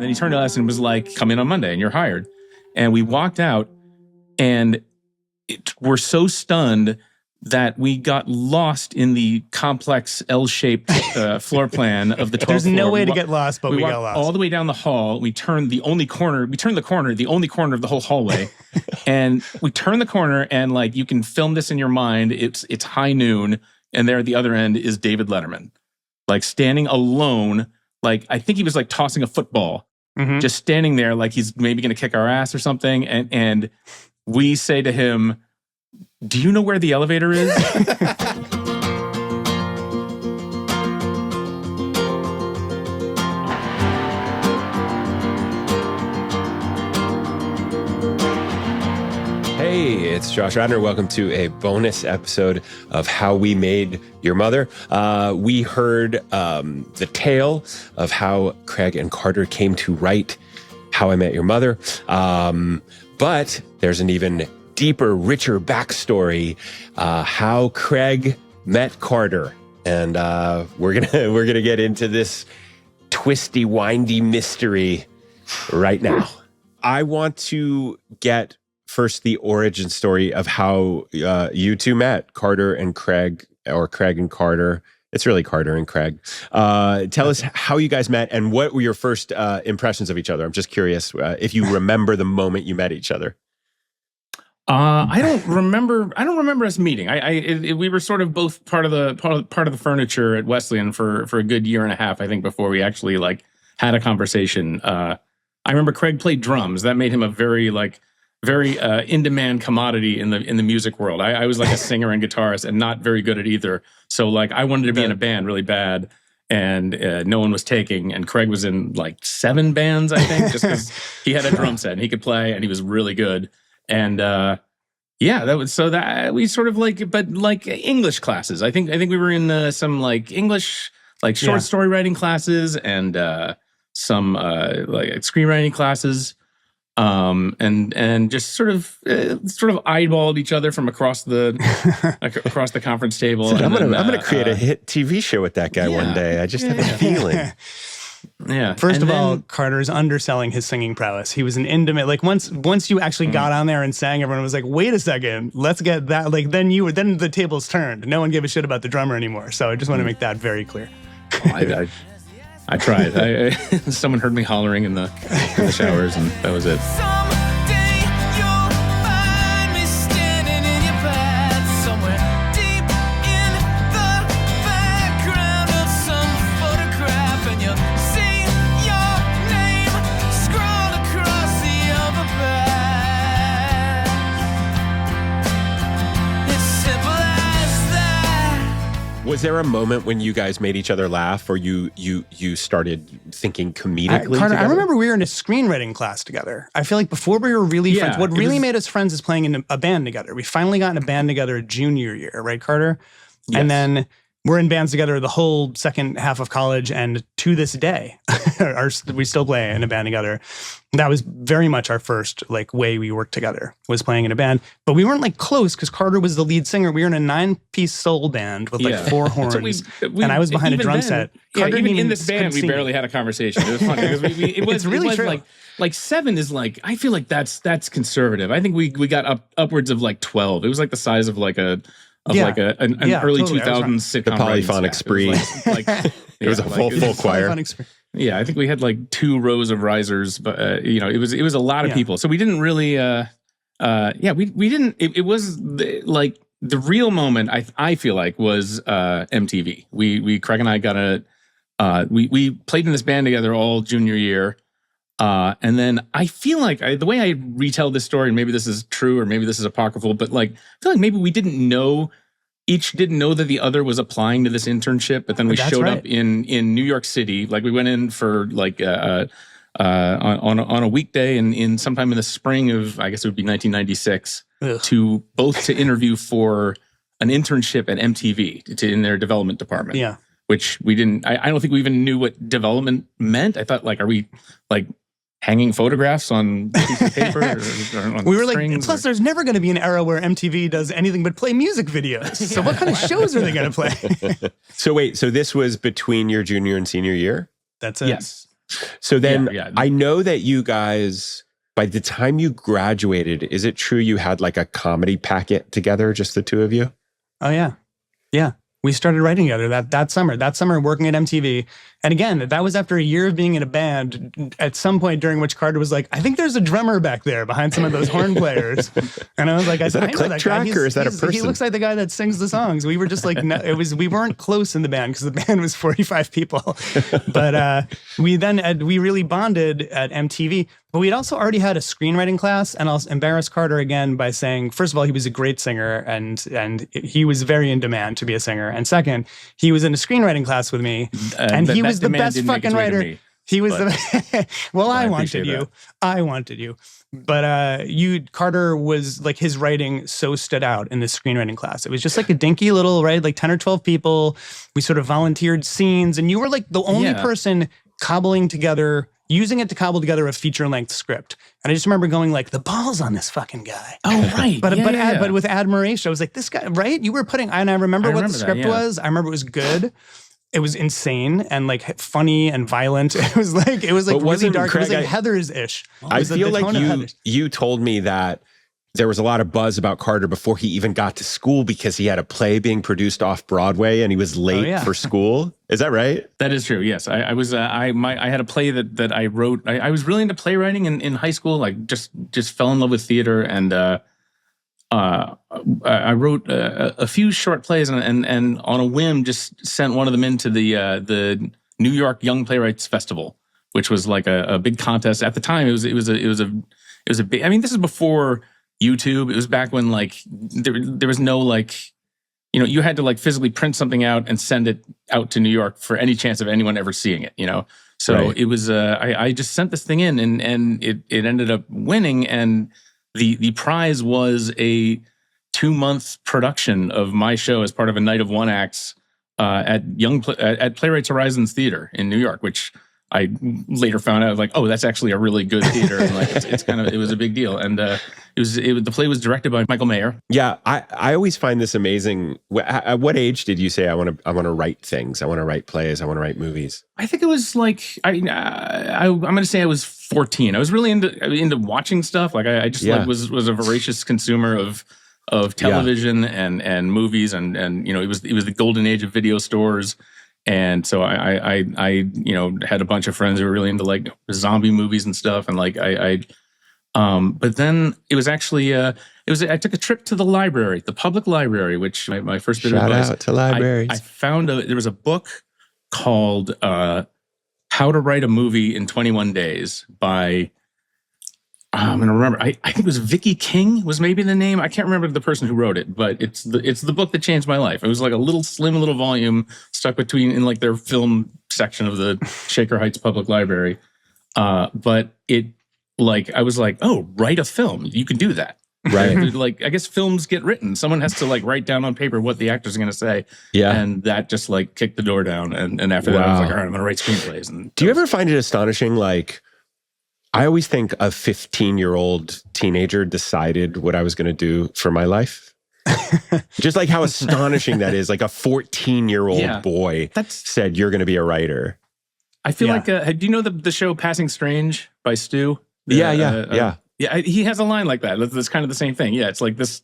he turned to us and was like, come in on Monday and you're hired. And we walked out and we're so stunned that we got lost in the complex L-shaped floor plan of the 12th There's floor. no way to get lost, but we got lost. All the way down the hall. We turned the only corner of the whole hallway. And we turned the corner and like, you can film this in your mind. It's high noon. And there at the other end is David Letterman, like standing alone. Like, I think he was like tossing a football, just standing there like he's maybe going to kick our ass or something. And we say to him, do you know where the elevator is? Hey, it's Josh Radnor. Welcome to a bonus episode of How We Made Your Mother. We heard the tale of how Craig and Carter came to write How I Met Your Mother. But there's an even deeper, richer backstory, how Craig met Carter. And we're gonna get into this twisty, windy mystery right now. I want to get first the origin story of how you two met, Carter and Craig, or Craig and Carter. It's really Carter and Craig. Tell us how you guys met and what were your first impressions of each other. I'm just curious if you remember the moment you met each other. I don't remember us meeting. We were sort of both part of the furniture at Wesleyan for a good year and a half, I think, before we actually like had a conversation. I remember Craig played drums. That made him a very in-demand commodity in the music world. I was like a singer and guitarist and not very good at either. So like I wanted to be in a band really bad, and no one was taking. And Craig was in like 7 bands, I think, just because he had a drum set and he could play and he was really good. And we sort of like, but like English classes. I think we were in some like English, like short story writing classes and some like screenwriting classes. And just sort of eyeballed each other from across the conference table. So I'm gonna create a hit TV show with that guy one day. I just have a feeling. Yeah. First of all, Carter's underselling his singing prowess. He was an intimate, like once you actually got on there and sang, everyone was like, wait a second, let's get that. Like then the tables turned. No one gave a shit about the drummer anymore. So I just want to make that very clear. I tried. Someone heard me hollering in the showers, and that was it. Was there a moment when you guys made each other laugh, or you started thinking comedically Carter, together? I remember we were in a screenwriting class together. I feel like before we were really friends, what really made us friends is playing in a band together. We finally got in a band together junior year, right, Carter? Yes. And then we're in bands together the whole second half of college, and to this day, we still play in a band together. That was very much our first like way we worked together, was playing in a band. But we weren't like close because Carter was the lead singer. We were in a 9-piece soul band with like 4 horns, and I was behind a drum set. Carter even in this band, we barely had a conversation. It was funny because it was really true. Like 7 is like, I feel like that's conservative. I think we got upwards of like 12. It was like the size of like an early 2000s sitcom. The polyphonic spree. It was a full choir. Yeah, I think we had like 2 rows of risers, but it was a lot of people. So we didn't really, we didn't. It was like the real moment. I feel like was MTV. Craig and I got we played in this band together all junior year. And then I feel like the way I retell this story, and maybe this is true or maybe this is apocryphal, but like I feel like maybe we each didn't know that the other was applying to this internship, but then we showed up in New York City. Like we went in for like on a weekday in sometime in the spring of, I guess it would be 1996, to interview for an internship at MTV in their development department. Yeah. Which we didn't, I don't think we even knew what development meant. I thought like, are we like hanging photographs on a piece of paper or on we were strings, like, plus there's never going to be an era where MTV does anything but play music videos. So what kind of shows are they going to play? So wait, so this was between your junior and senior year? That's it. Yes. So then I know that you guys, by the time you graduated, is it true you had like a comedy packet together, just the two of you? Oh, yeah. Yeah. We started writing together that summer working at MTV. And again, that was after a year of being in a band, at some point during which Carter was like, I think there's a drummer back there behind some of those horn players. And I was like, is that a click track or is that a person? He looks like the guy that sings the songs. We were just like, no, we weren't close in the band because the band was 45 people. But we really bonded at MTV. But we'd also already had a screenwriting class, and I'll embarrass Carter again by saying, first of all, he was a great singer, and he was very in demand to be a singer. And second, he was in a screenwriting class with me, and he was the best fucking writer. He was the well, I wanted you. But Carter was like, his writing so stood out in this screenwriting class. It was just like a dinky little, right? Like 10 or 12 people. We sort of volunteered scenes, and you were like the only person using it to cobble together a feature-length script. And I just remember going like, the balls on this fucking guy. Oh, right. But with admiration. I was like, this guy, right? You were putting, and I remember what the script was. I remember it was good. It was insane and like funny and violent. It was like really dark. Craig, it was like Heathers-ish. I feel like you told me that there was a lot of buzz about Carter before he even got to school because he had a play being produced off Broadway and he was late for school. Is that right? That is true. Yes, I was. I had a play that I wrote. I was really into playwriting in high school. Like just fell in love with theater, and I wrote a few short plays, and on a whim just sent one of them into the New York Young Playwrights Festival, which was like a big contest at the time. It was a big. I mean, this is before YouTube. It was back when like there was no like, you know, you had to like physically print something out and send it out to New York for any chance of anyone ever seeing it, you know? So it was, I just sent this thing in and it ended up winning. And the prize was a 2-month production of my show as part of a night of one acts at Playwrights Horizons Theater in New York, which I later found out like, oh, that's actually a really good theater, and like it was a big deal. And the play was directed by Michael Mayer. Yeah, I always find this amazing. At what age did you say I want to write things? I want to write plays. I want to write movies. I think it was like I'm going to say I was 14. I was really into watching stuff. Like I just like was a voracious consumer of television and movies, and you know, it was the golden age of video stores. And so I you know, had a bunch of friends who were really into like zombie movies and stuff. And like but then it was actually I took a trip to the library, the public library, which my first bit of advice. Shout out to libraries. I found there was a book called How to Write a Movie in 21 Days by I'm gonna remember. I think it was Vicky King was maybe the name. I can't remember the person who wrote it, but it's the book that changed my life. It was like a little slim little volume stuck in like their film section of the Shaker Heights Public Library. But it like I was like, oh, write a film. You can do that. Right. Like I guess films get written. Someone has to like write down on paper what the actor's gonna say. Yeah. And that just like kicked the door down. And after that I was like, all right, I'm gonna write screenplays. And do you ever find it astonishing, like I always think a 15-year-old teenager decided what I was going to do for my life. Just like how astonishing that is. Like a 14-year-old boy said, you're going to be a writer. I feel like, do you know the show Passing Strange by Stu? Yeah. He has a line like that. That's kind of the same thing. Yeah, it's like this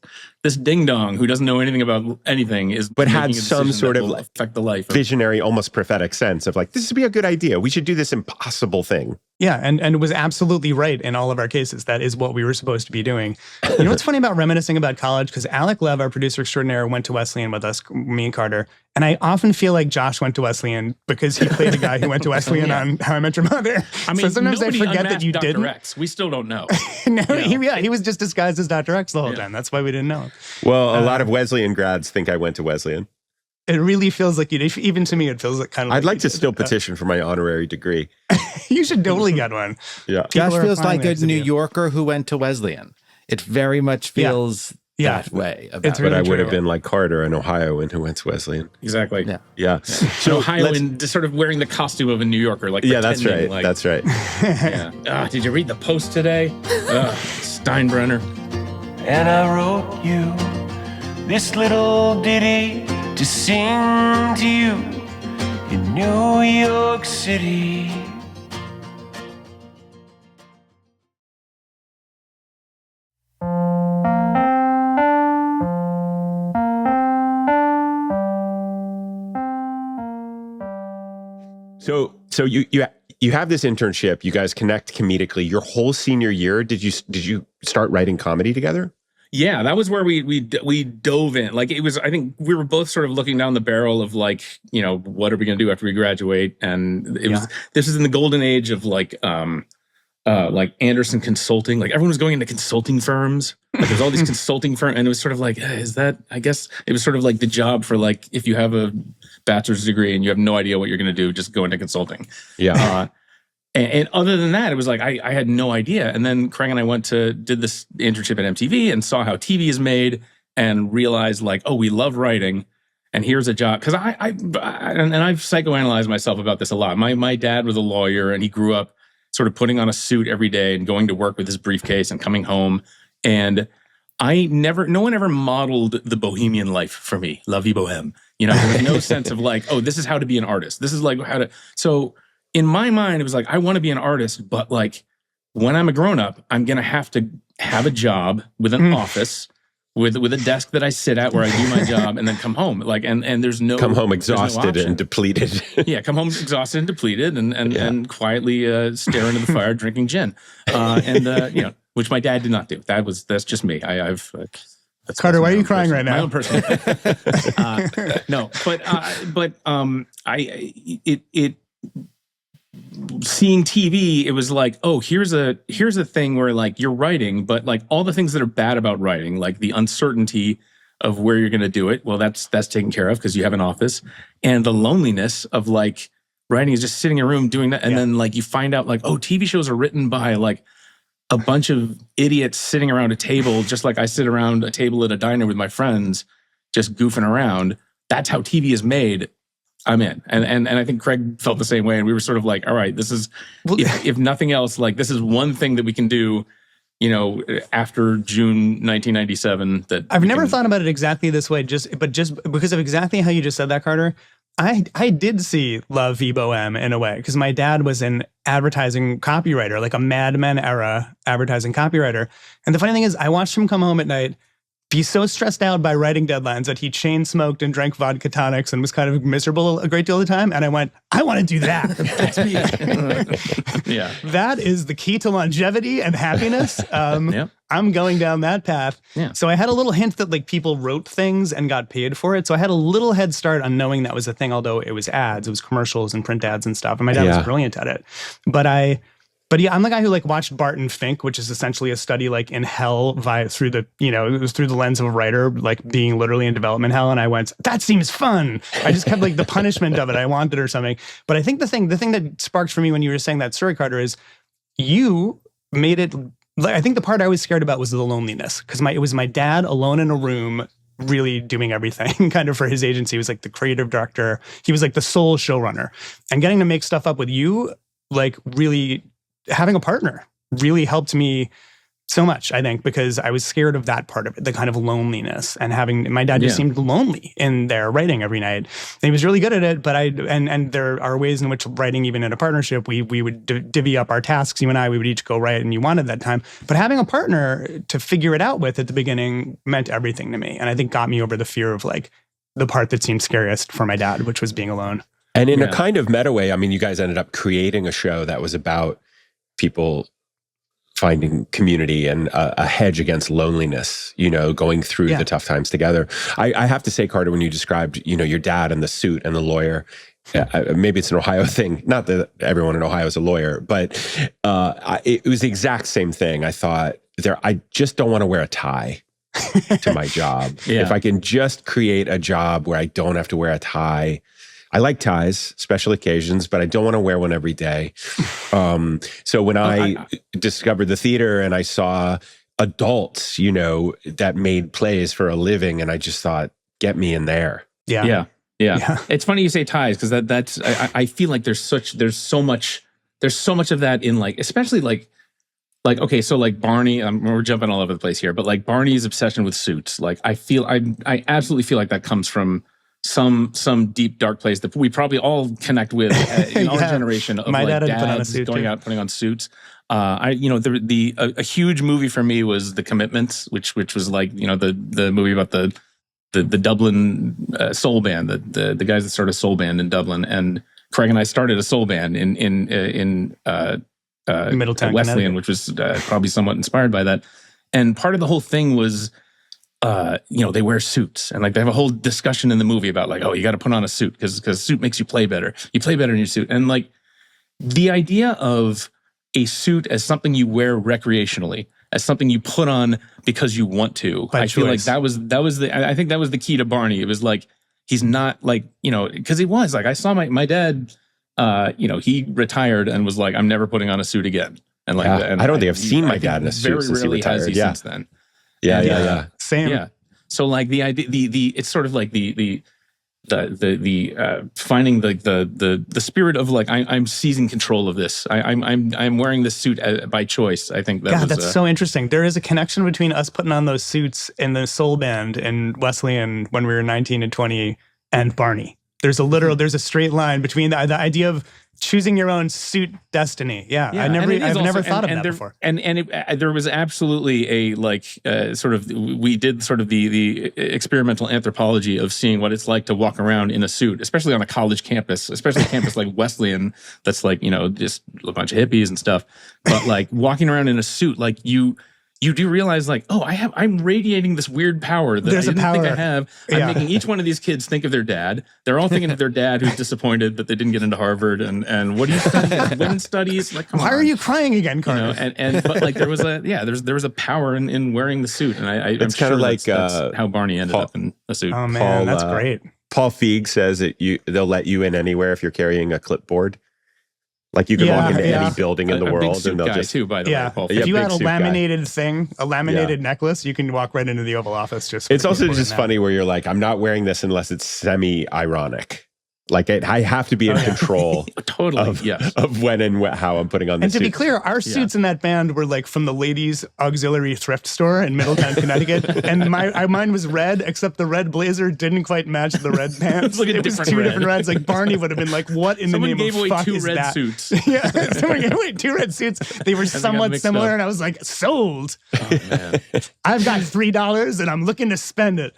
ding dong who doesn't know anything about anything but had some sort of affect the life, visionary, almost prophetic sense of like, this would be a good idea. We should do this impossible thing. Yeah, and it was absolutely right in all of our cases. That is what we were supposed to be doing. You know what's funny about reminiscing about college? Because Alek Lev, our producer extraordinaire, went to Wesleyan with us, me and Carter. And I often feel like Josh went to Wesleyan because he played a guy who went to Wesleyan on How I Met Your Mother. I mean, so sometimes I forget that you Dr. didn't. X. We still don't know. He was just disguised as Dr. X the whole time. That's why we didn't know him. Well, a lot of Wesleyan grads think I went to Wesleyan. It really feels like even to me, it feels like kind of. I'd like to still petition for my honorary degree. You should totally get one. Yeah, Josh feels like a New Yorker who went to Wesleyan. It very much feels that way. It's really but I would have been like Carter, an Ohioan who went to Wesleyan. Exactly. Yeah. So Ohioan, just sort of wearing the costume of a New Yorker, like that's right. Like, that's right. Yeah. Did you read the Post today? Steinbrenner. And I wrote you this little ditty to sing to you in New York City. So you have this internship. You guys connect comedically. Your whole senior year, did you start writing comedy together? Yeah, that was where we dove in. Like, it was, I think we were both sort of looking down the barrel of like, you know, what are we going to do after we graduate? And this is in the golden age of like Anderson Consulting. Like, everyone was going into consulting firms. Like, there's all these consulting firms, and it was sort of like, I guess it was sort of like the job for like, if you have a bachelor's degree and you have no idea what you're going to do, just go into consulting. Yeah. And other than that, it was like, I had no idea. And then Craig and I did this internship at MTV and saw how TV is made and realized like, oh, we love writing. And here's a job. Because I've psychoanalyzed myself about this a lot. My dad was a lawyer, and he grew up sort of putting on a suit every day and going to work with his briefcase and coming home. And no one ever modeled the bohemian life for me. La vie bohème. You know, there was no sense of like, oh, this is how to be an artist. This is like how to, so in my mind, it was like, I want to be an artist, but like when I'm a grown up, I'm going to have a job with an office with a desk that I sit at where I do my job and then come home. Like, and there's no, come home exhausted and depleted. Yeah. Come home exhausted and depleted and quietly stare into the fire, drinking gin. You know, which my dad did not do. That's just me. Carter, why are you crying right now? My own personal. No, seeing TV, it was like, oh, here's a thing where like you're writing, but like all the things that are bad about writing, like the uncertainty of where you're going to do it, well, that's taken care of because you have an office, and the loneliness of like writing is just sitting in a room doing that, and then like you find out like, oh, TV shows are written by like a bunch of idiots sitting around a table, just like I sit around a table at a diner with my friends, just goofing around. That's how TV is made. I'm in. And I think Craig felt the same way. And we were sort of like, all right, this is, if nothing else, like this is one thing that we can do, you know, after June 1997. That I've never thought about it exactly this way, just because of exactly how you just said that, Carter. I did see La Vie Bohème in a way, because my dad was an advertising copywriter, like a Mad Men era advertising copywriter. And the funny thing is, I watched him come home at night, be so stressed out by writing deadlines that he chain smoked and drank vodka tonics and was kind of miserable a great deal of the time. And I went, I want to do that. That's me. Yeah. That is the key to longevity and happiness. I'm going down that path. Yeah. So I had a little hint that like people wrote things and got paid for it. So I had a little head start on knowing that was a thing, although it was ads, it was commercials and print ads and stuff. And my dad was brilliant at it. But yeah, I'm the guy who like watched Barton Fink, which is essentially a study like in hell through the lens of a writer, like being literally in development hell. And I went, that seems fun. I just kept like the punishment of it I wanted or something. But I think the thing that sparked for me when you were saying that story, Carter, is you made it. I think the part I was scared about was the loneliness, because it was my dad alone in a room, really doing everything kind of for his agency. He was like the creative director. He was like the sole showrunner, and getting to make stuff up with you, like really having a partner really helped me so much, I think, because I was scared of that part of it, the kind of loneliness, and having my dad just seemed lonely in there writing every night. And he was really good at it, but and there are ways in which writing, even in a partnership, we would divvy up our tasks. You and I, we would each go write, and you wanted that time. But having a partner to figure it out with at the beginning meant everything to me. And I think got me over the fear of like the part that seemed scariest for my dad, which was being alone. And in a kind of meta way, I mean, you guys ended up creating a show that was about people finding community and a hedge against loneliness, you know, going through the tough times together. I have to say, Carter, when you described, you know, your dad and the suit and the lawyer, maybe it's an Ohio thing. Not that everyone in Ohio is a lawyer, but it was the exact same thing. I thought, I just don't want to wear a tie to my job. If I can just create a job where I don't have to wear a tie. I like ties, special occasions, but I don't want to wear one every day. So when I discovered the theater and I saw adults, you know, that made plays for a living, and I just thought, get me in there. Yeah. It's funny you say ties, because that's I feel like there's so much of that in like, especially like okay, so like Barney, we're jumping all over the place here, but like Barney's obsession with suits, like I absolutely feel like that comes from some deep dark place that we probably all connect with in our generation of my like dads going out putting on suits. A huge movie for me was The Commitments, which was like, you know, the movie about the Dublin soul band, the guys that started a soul band in Dublin, and Craig and I started a soul band in Middletown, Wesleyan, which was probably somewhat inspired by that. And part of the whole thing was, they wear suits, and like they have a whole discussion in the movie about like, oh, you got to put on a suit because suit makes you play better. You play better in your suit, and like the idea of a suit as something you wear recreationally, as something you put on because you want to. I feel like that was I think that was the key to Barney. It was like he's not like because he was like I saw my dad. He retired and was like, I'm never putting on a suit again. And like, and I don't think I've seen my dad in a suit since he retired. Since then. Yeah. Same. Yeah. So like the idea, it's sort of like the finding the spirit of like I'm seizing control of this. I'm wearing this suit by choice. I think that's so interesting. There is a connection between us putting on those suits in the soul band in Wesleyan when we were 19 and 20 and Barney. There's a straight line between the idea of choosing your own suit destiny. Yeah, I've never thought of that before. And there was absolutely a we did sort of the experimental anthropology of seeing what it's like to walk around in a suit, especially on a college campus, especially a campus like Wesleyan, that's like just a bunch of hippies and stuff. But like walking around in a suit, like you do realize like, oh, I'm radiating this weird power that I didn't think I have. I'm making each one of these kids think of their dad. They're all thinking of their dad who's disappointed that they didn't get into Harvard. And what do you study? Women's studies? Like, come on. Why are you crying again, Carter? But like there was a power in wearing the suit. And I'm kind of like that's how Barney ended up in a suit. Oh man, that's great. Paul Feig says that they'll let you in anywhere if you're carrying a clipboard. Like you can walk into any building in the world, and they'll just too. By the way, Paul. If you had a laminated necklace, you can walk right into the Oval Office. It's also just funny where you're like, I'm not wearing this unless it's semi-ironic. Like I have to be in control of when and how I'm putting on this suit. And to suit. be clear, our suits in that band were like from the ladies' auxiliary thrift store in Middletown, Connecticut. And mine was red, except the red blazer didn't quite match the red pants. It was two different reds. Like Barney would have been like, what in Someone the name of fuck is that? Someone gave away 2 red suits. They were somewhat similar. And I was like, sold. Oh, man. I've got $3 and I'm looking to spend it.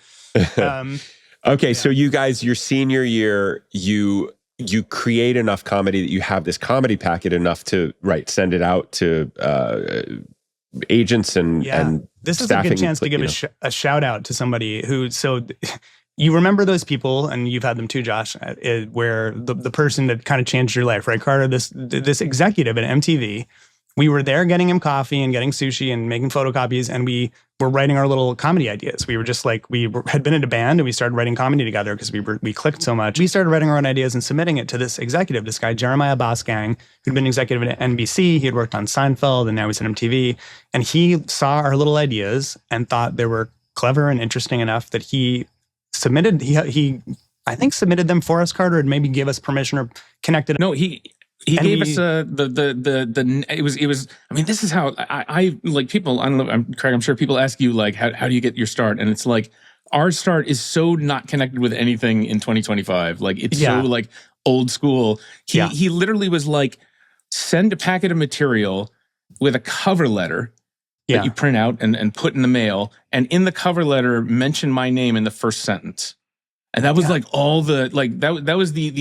Okay, so you guys, your senior year, you create enough comedy that you have this comedy packet enough to send it out to agents and this is a good chance to give a shout out to somebody who. So you remember those people, and you've had them too, Josh, where the person that kind of changed your life, right, Carter? This executive at MTV. We were there getting him coffee and getting sushi and making photocopies, and we were writing our little comedy ideas. We were just like, had been in a band and we started writing comedy together because we clicked so much. We started writing our own ideas and submitting it to this executive, this guy, Jeremiah Bosgang, who'd been executive at NBC. He had worked on Seinfeld and now he's at MTV. And he saw our little ideas and thought they were clever and interesting enough that he submitted, I think submitted them for us, Carter, and maybe gave us permission or connected. No, He gave us it was. I mean, this is how I like people. I don't know, Craig. I'm sure people ask you like, how do you get your start? And it's like our start is so not connected with anything in 2025. Like it's so like old school. He literally was like, send a packet of material with a cover letter that you print out and put in the mail, and in the cover letter mention my name in the first sentence. And that was like all the like that was the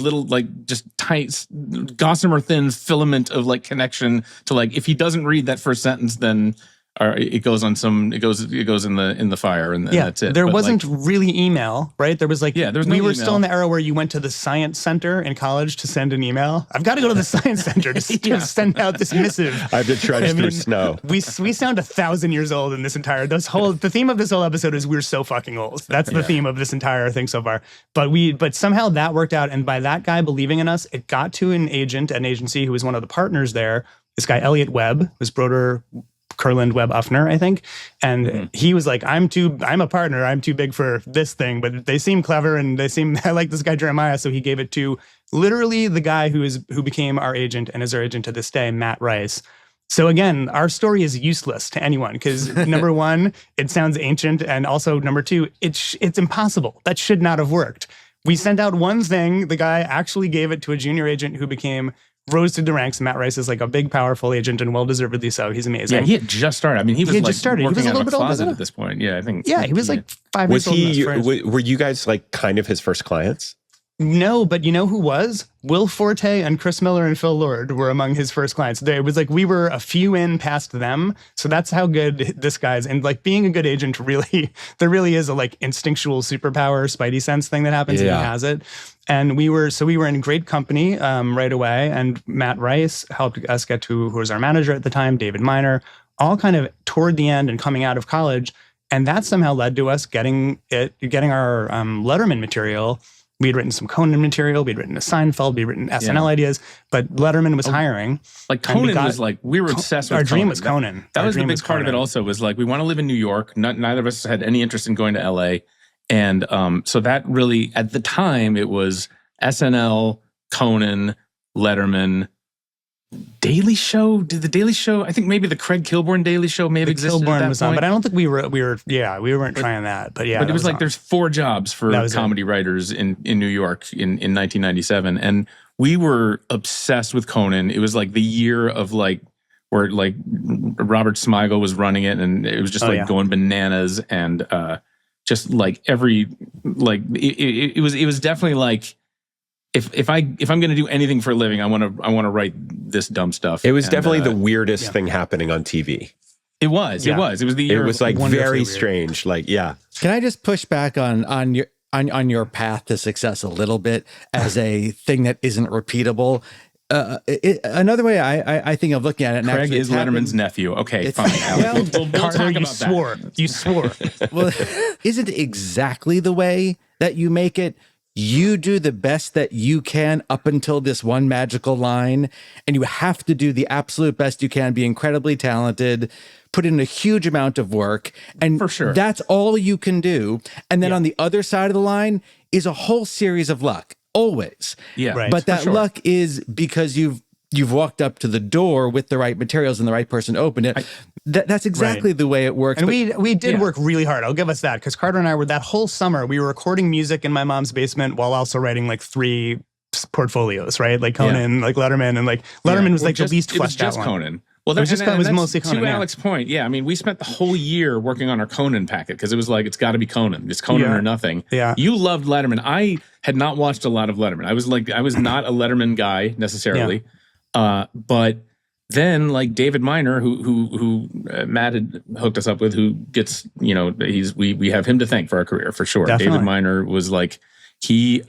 little like just tight gossamer thin filament of like connection to like, if he doesn't read that first sentence, then it goes in the fire, and that's it. There wasn't really email, right? There was like there was no we were email. Still in the era where you went to the science center in college to send an email. I've got to go to the science center to send out this missive. I have to trudge through snow. We sound 1,000 years old in this entire the theme of this whole episode is we're so fucking old. That's the theme of this entire thing so far. But somehow that worked out, and by that guy believing in us, it got to an agency who was one of the partners there. This guy Elliot Webb was Broder Kurland Webb Uffner, I think. And he was like, I'm a partner. I'm too big for this thing, but they seem clever and I like this guy Jeremiah. So he gave it to literally the guy who became our agent and is our agent to this day, Matt Rice. So again, our story is useless to anyone because number one, it sounds ancient. And also number two, it's impossible. That should not have worked. We sent out one thing. The guy actually gave it to a junior agent who rose to the ranks. Matt Rice is like a big, powerful agent, and well-deservedly so. He's amazing. Yeah, he had just started. I mean, he was like just started. Working he was a little out bit of a closet older at this point. Yeah, I think. Yeah, he was like 5 years old. Were you guys like kind of his first clients? No, but you know who was? Will Forte and Chris Miller and Phil Lord were among his first clients. It was like we were a few in past them. So that's how good this guy's. And like being a good agent, really, there really is a like instinctual superpower, spidey sense thing that happens if he has it. And we were in great company right away. And Matt Rice helped us get to who was our manager at the time, David Miner, all kind of toward the end and coming out of college. And that somehow led to us getting our Letterman material. We had written some Conan material. We'd written a Seinfeld. We'd written SNL ideas. But Letterman was hiring. Like Conan was like, we were obsessed with our Conan. dream was Conan. That was the big part of it also, was like, we want to live in New York. Neither of us had any interest in going to LA. And so that really, at the time, it was SNL, Conan, Letterman, Daily Show. Did the Daily Show? I think maybe the Craig Kilborn Daily Show may have existed. Kilborn at that was point. on, but I don't think we weren't trying that. But yeah, but it was like on. There's 4 jobs for comedy writers in New York in 1997, and we were obsessed with Conan. It was like the year of like where like Robert Smigel was running it, and it was just going bananas, and just like every like it was definitely like. If I'm going to do anything for a living, I want to write this dumb stuff. It was definitely the weirdest thing happening on TV. It was the year. It was like very strange. Like, yeah. Can I just push back on your path to success a little bit as a thing that isn't repeatable? Another way I think of looking at it, and Craig is Letterman's nephew. Okay, fine. Alek. We'll Carter, talk you about swore. that. You swore. Well, isn't exactly the way that you make it. You do the best that you can up until this one magical line, and you have to do the absolute best you can, be incredibly talented, put in a huge amount of work, and for sure, that's all you can do. And then on the other side of the line is a whole series of luck, always. Yeah, right. But that luck is because you've walked up to the door with the right materials and the right person opened it. That's exactly the way it works. And we did work really hard. I'll give us that, because Carter and I were that whole summer, we were recording music in my mom's basement while also writing like 3 portfolios, right? Like Conan, like Letterman, and like Letterman was like the least fleshed out one. Conan. Well, it was mostly Conan. To Alek's point, I mean, we spent the whole year working on our Conan packet because it was like, it's got to be Conan. It's Conan or nothing. Yeah. You loved Letterman. I had not watched a lot of Letterman. I was not a Letterman guy necessarily. But then like David Miner, who Matt had hooked us up with, who gets, we have him to thank for our career for sure. Definitely. David Miner was like, he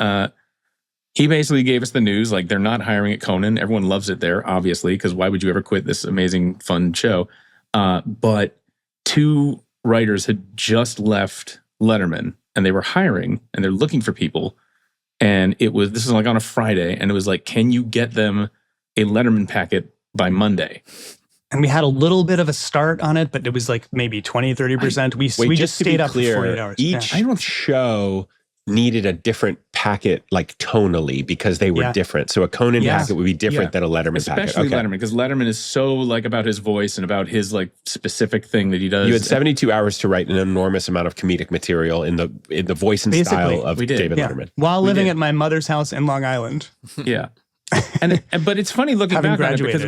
basically gave us the news, like they're not hiring at Conan. Everyone loves it there, obviously, because why would you ever quit this amazing, fun show? But 2 writers had just left Letterman and they were hiring and they're looking for people. And this was like on a Friday, and it was like, can you get them a Letterman packet by Monday? And we had a little bit of a start on it, but it was like maybe 20-30%. We just stayed up for 48 hours. Each show needed a different packet, like tonally, because they were different. So a Conan packet would be different than a Letterman packet. Especially Letterman, because Letterman is so like about his voice and about his like specific thing that he does. You had 72 hours to write an enormous amount of comedic material in the voice and style of David Letterman. While living at my mother's house in Long Island. Yeah. But it's funny looking back on it, because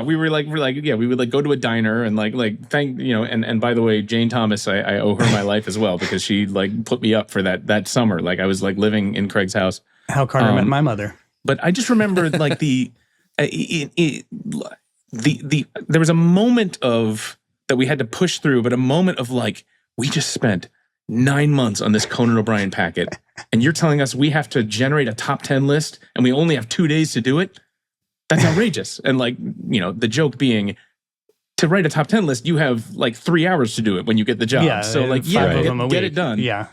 we would like go to a diner and like thank and by the way, Jane Thomas, I owe her my life as well, because she like put me up for that summer. Like I was like living in Craig's house. How Carter met my mother. But I just remember like the there was a moment of that we had to push through, but a moment of like, we just spent 9 months on this Conan O'Brien packet, and you're telling us we have to generate a top 10 list and we only have 2 days to do it? That's outrageous. And like, the joke being, to write a top 10 list, you have like 3 hours to do it when you get the job. So like, get it done. Yeah.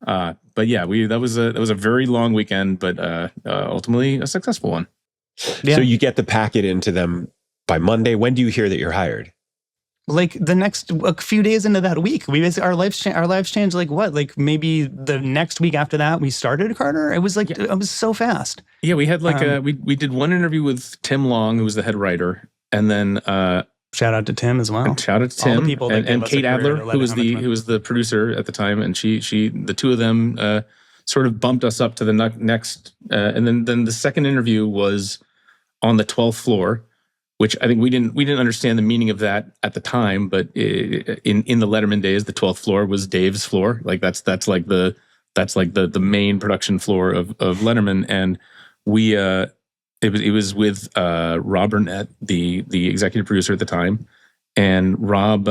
But yeah, that was a very long weekend, but ultimately a successful one. Yeah. So you get the packet into them by Monday. When do you hear that you're hired? Like a few days into that week, we basically our lives changed. Like what? Like maybe the next week after that, we started Carter. It was like it was so fast. Yeah, we had like we did one interview with Tim Long, who was the head writer, and then shout out to Tim as well. And shout out to Tim, all the people and Kate Adler, who was the producer at the time, and she the two of them sort of bumped us up to the next. And then the second interview was on the 12th floor, which I think we didn't understand the meaning of that at the time, but in the Letterman days, the 12th floor was Dave's floor. Like that's like the That's like the main production floor of Letterman. And we it was with Rob Burnett, the executive producer at the time, and Rob.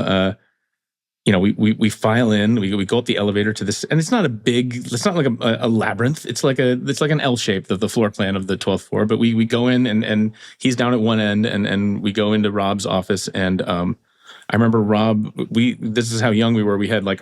We file in, we go up the elevator to this, and it's not like a labyrinth. It's like an L shape, the floor plan of the 12th floor. But we go in, and he's down at one end, and we go into Rob's office, and I remember Rob. This is how young we were. We had like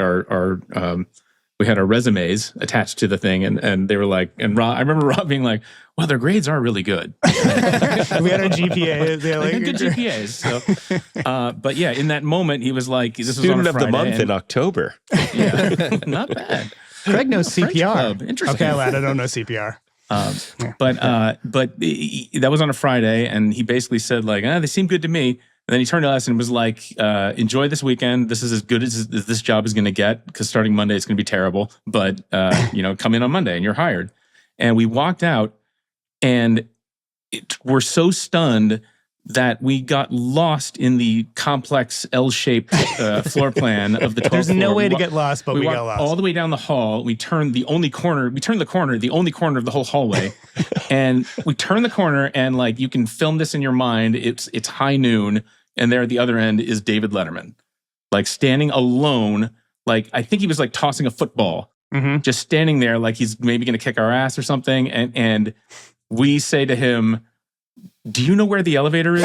we had our resumes attached to the thing, and they were like, and Rob, I remember Rob being like, "Well, their grades are really good." We had our GPAs. Like good GPAs. So, but yeah, in that moment, he was like, "This Student was on a of the Friday, month in October." Yeah, not bad. Craig knows CPR. Interesting. Okay, lad, I don't know CPR. But that was on a Friday, and he basically said like, "They seem good to me." And then he turned to us and was like, enjoy this weekend. This is as good as this job is going to get, because starting Monday, it's going to be terrible. But, come in on Monday and you're hired. And we walked out, and we're so stunned that we got lost in the complex L-shaped floor plan of the 12th There's no floor. way to get lost, but we got lost. All the way down the hall. We turned the only corner of the whole hallway. And we turned the corner, and like, you can film this in your mind. It's high noon, and there at the other end is David Letterman, like standing alone. Like, I think he was like tossing a football, just standing there, like he's maybe going to kick our ass or something. And we say to him, "Do you know where the elevator is?"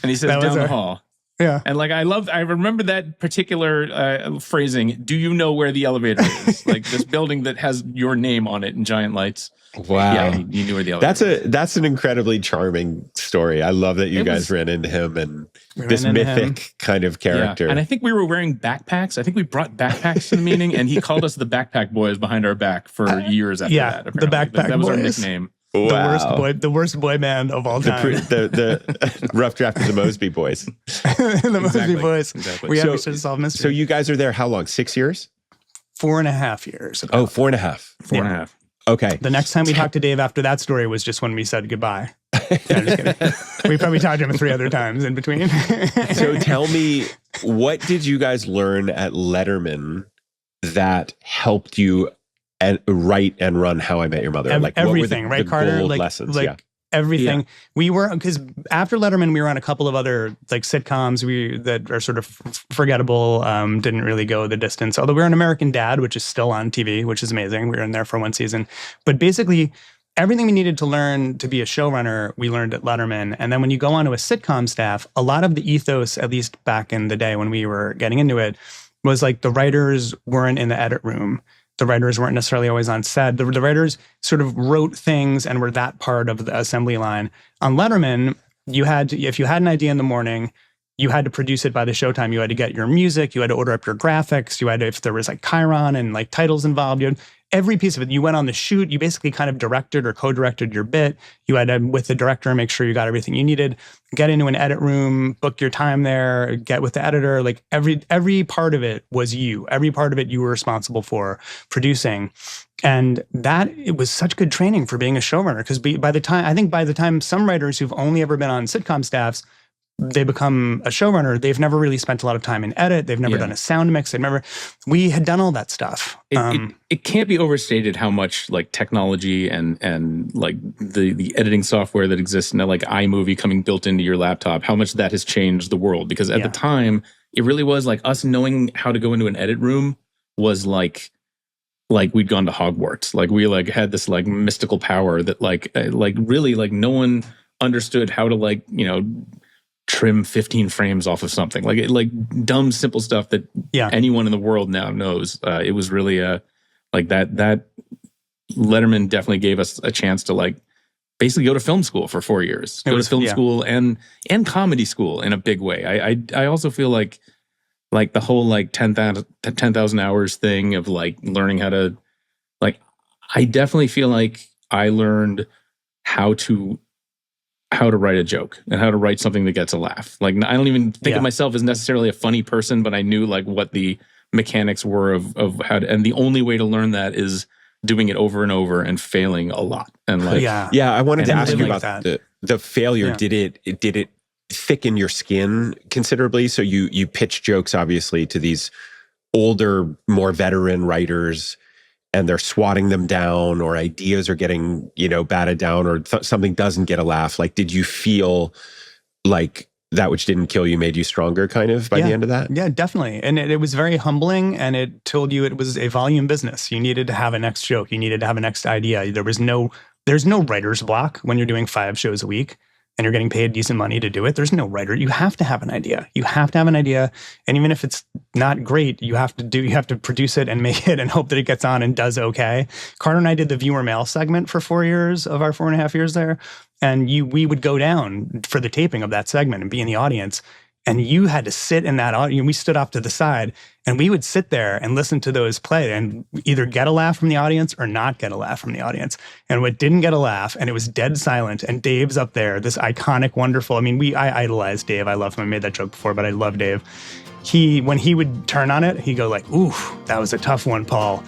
And he says, "Down the hall." Yeah. And like, I remember that particular phrasing, "Do you know where the elevator is?" Like this building that has your name on it in giant lights. Wow. Yeah, you knew where the elevator was. That's an incredibly charming story. I love that you guys ran into him and this mythic kind of character. Yeah. And I think we were wearing backpacks. I think we brought backpacks to the meeting, and he called us the Backpack Boys behind our back for years after that. Apparently. The Backpack That was our Boys. nickname. Wow. The worst boy band of all time. The rough draft of the Mosby Boys. The Mosby Boys. Exactly. We have to solve mystery. So you guys are there how long? 6 years? 4.5 years. Oh, 4.5. 4.5. Okay. The next time we talked to Dave after that story was just when we said goodbye. Yeah, I'm just kidding. We probably talked to him 3 other times in between. So tell me, what did you guys learn at Letterman that helped you write and run How I Met Your Mother? Like everything, what were right, Carter? gold Like lessons? everything. Yeah. We were, because after Letterman, we were on a couple of other like sitcoms that are sort of forgettable, didn't really go the distance. Although we were on American Dad, which is still on TV, which is amazing. We were in there for 1 season. But basically, everything we needed to learn to be a showrunner, we learned at Letterman. And then when you go onto a sitcom staff, a lot of the ethos, at least back in the day when we were getting into it, was like the writers weren't in the edit room. The writers weren't necessarily always on set. The writers sort of wrote things and were that part of the assembly line. On Letterman, you had to, if you had an idea in the morning, you had to produce it by the showtime. You had to get your music. You had to order up your graphics. You had to, if there was like Chiron and like titles involved, you had every piece of it. You went on the shoot. You basically kind of directed or co-directed your bit. You had to, with the director, make sure you got everything you needed. Get into an edit room, book your time there, get with the editor. Like every part of it was you. Every part of it you were responsible for producing. And that, it was such good training for being a showrunner, because by the time some writers who've only ever been on sitcom staffs, they become a showrunner, they've never really spent a lot of time in edit. They've never done a sound mix. We had done all that stuff. It can't be overstated how much like technology and like the editing software that exists now, like iMovie coming built into your laptop, how much that has changed the world. Because at the time, it really was like us knowing how to go into an edit room was like we'd gone to Hogwarts. Like we like had this like mystical power that like really like no one understood how to like, trim 15 frames off of something, like dumb, simple stuff that anyone in the world now knows. It was really like that Letterman definitely gave us a chance to like basically go to film school for 4 years, go to film school and comedy school in a big way. I also feel like the whole like 10,000 hours thing of like learning how to, like, I definitely feel like I learned how to write a joke and how to write something that gets a laugh. Like, I don't even think of myself as necessarily a funny person, but I knew like what the mechanics were of how to, and the only way to learn that is doing it over and over and failing a lot. And like, I wanted to ask you like about the failure. Did it thicken your skin considerably? So you pitch jokes obviously to these older, more veteran writers, and they're swatting them down, or ideas are getting, batted down, or something doesn't get a laugh. Like, did you feel like that which didn't kill you made you stronger kind of by the end of that? Yeah, definitely. And it was very humbling, and it told you it was a volume business. You needed to have a next joke. You needed to have a next idea. There's no writer's block when you're doing 5 shows a week and you're getting paid decent money to do it. There's no writer. You have to have an idea. You have to have an idea. And even if it's not great, you have to produce it and make it and hope that it gets on and does okay. Carter and I did the viewer mail segment for 4 years of our 4.5 years there. And we would go down for the taping of that segment and be in the audience. And you had to sit in that audience. We stood off to the side, and we would sit there and listen to those play and either get a laugh from the audience or not get a laugh from the audience. And what didn't get a laugh, and it was dead silent, and Dave's up there, this iconic, wonderful, I idolize Dave. I love him. I made that joke before, but I love Dave. When he would turn on it, he'd go like, "Ooh, that was a tough one, Paul."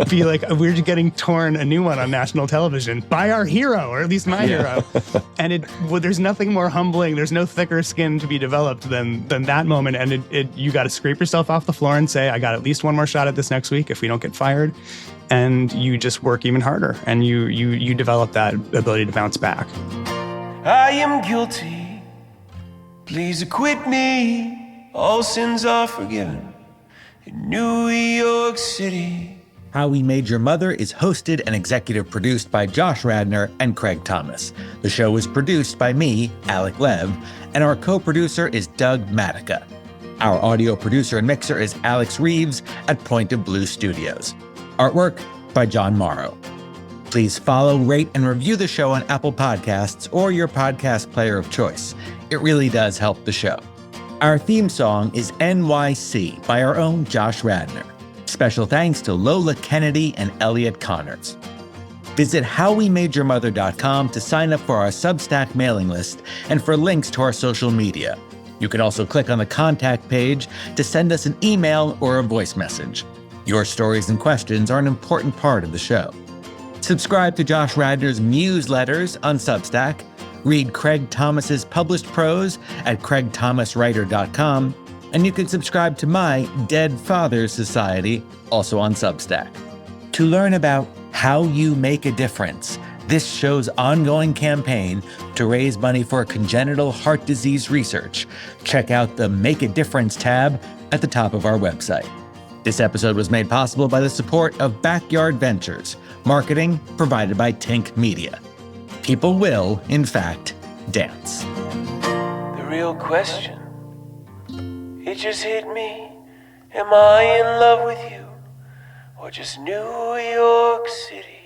Be like, "We're getting torn a new one on national television by our hero, or at least my hero." And there's nothing more humbling. There's no thicker skin to be developed than that moment. And you got to scrape yourself off the floor and say, "I got at least one more shot at this next week if we don't get fired." And you just work even harder, and you develop that ability to bounce back. I am guilty. Please acquit me. All sins are forgiven in New York City. How We Made Your Mother is hosted and executive produced by Josh Radnor and Craig Thomas. The show is produced by me, Alek Lev, and our co-producer is Doug Matica. Our audio producer and mixer is Alex Reeves at Point of Blue Studios. Artwork by John Morrow. Please follow, rate, and review the show on Apple Podcasts or your podcast player of choice. It really does help the show. Our theme song is NYC by our own Josh Radnor. Special thanks to Lola Kennedy and Elliot Connors. Visit howwemadeyourmother.com to sign up for our Substack mailing list and for links to our social media. You can also click on the contact page to send us an email or a voice message. Your stories and questions are an important part of the show. Subscribe to Josh Radnor's Museletters on Substack. Read Craig Thomas's published prose at craigthomaswriter.com. And you can subscribe to my Dead Fathers Society, also on Substack. To learn about how you make a difference, this show's ongoing campaign to raise money for congenital heart disease research, check out the Make a Difference tab at the top of our website. This episode was made possible by the support of Backyard Ventures, marketing provided by Tink Media. People will, in fact, dance. The real question, it just hit me. Am I in love with you, or just New York City?